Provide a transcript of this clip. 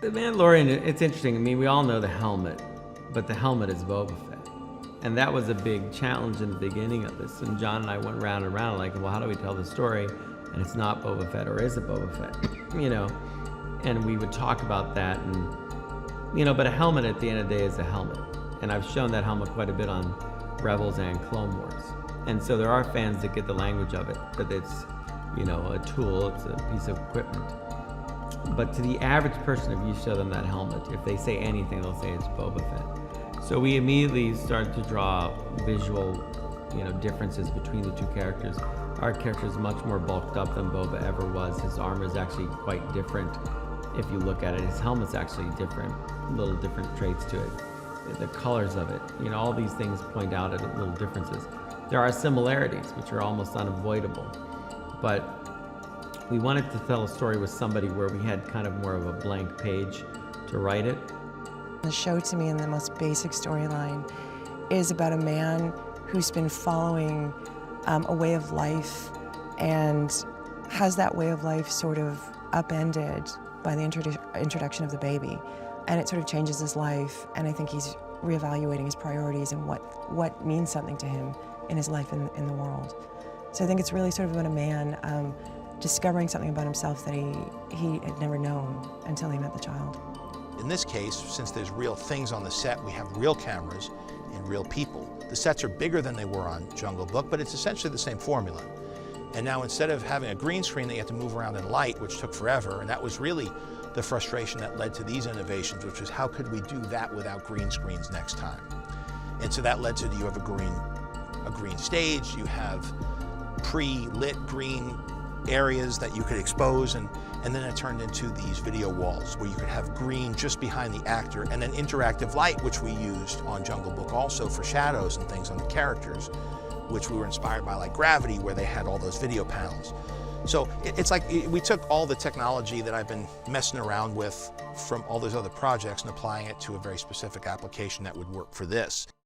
The Mandalorian, it's interesting. I mean, we all know the helmet, but the helmet is Boba Fett. And that was a big challenge in the beginning of this. And John and I went round and round like, well, how do we tell the story? And it's not Boba Fett, or is it Boba Fett? You know, and we would talk about that. And, you know, but a helmet at the end of the day is a helmet. And I've shown that helmet quite a bit on Rebels and Clone Wars. And so there are fans that get the language of it, that it's, you know, a tool, it's a piece of equipment. But to the average person, if you show them that helmet, if they say anything, they'll say it's Boba Fett. So we immediately started to draw visual, you know, differences between the two characters. Our character is much more bulked up than Boba ever was. His armor is actually quite different if you look at it. His helmet's actually different, little different traits to it. The colors of it, you know, all these things point out at little differences. There are similarities, which are almost unavoidable, but we wanted to tell a story with somebody where we had kind of more of a blank page to write it. The show, to me, in the most basic storyline, is about a man who's been following a way of life and has that way of life sort of upended by the introduction of the baby. And it sort of changes his life, and I think he's reevaluating his priorities and what means something to him in his life in the world. So I think it's really sort of about a man discovering something about himself that he had never known until he met the child. In this case, since there's real things on the set, we have real cameras and real people. The sets are bigger than they were on Jungle Book, but it's essentially the same formula. And now instead of having a green screen that you have to move around in light, which took forever, and that was really the frustration that led to these innovations, which is how could we do that without green screens next time? And so that led to you have a green stage, you have pre-lit green areas that you could expose, and then it turned into these video walls where you could have green just behind the actor, and then interactive light, which we used on Jungle Book also for shadows and things on the characters, which we were inspired by, like Gravity, where they had all those video panels. So it's like we took all the technology that I've been messing around with from all those other projects and applying it to a very specific application that would work for this.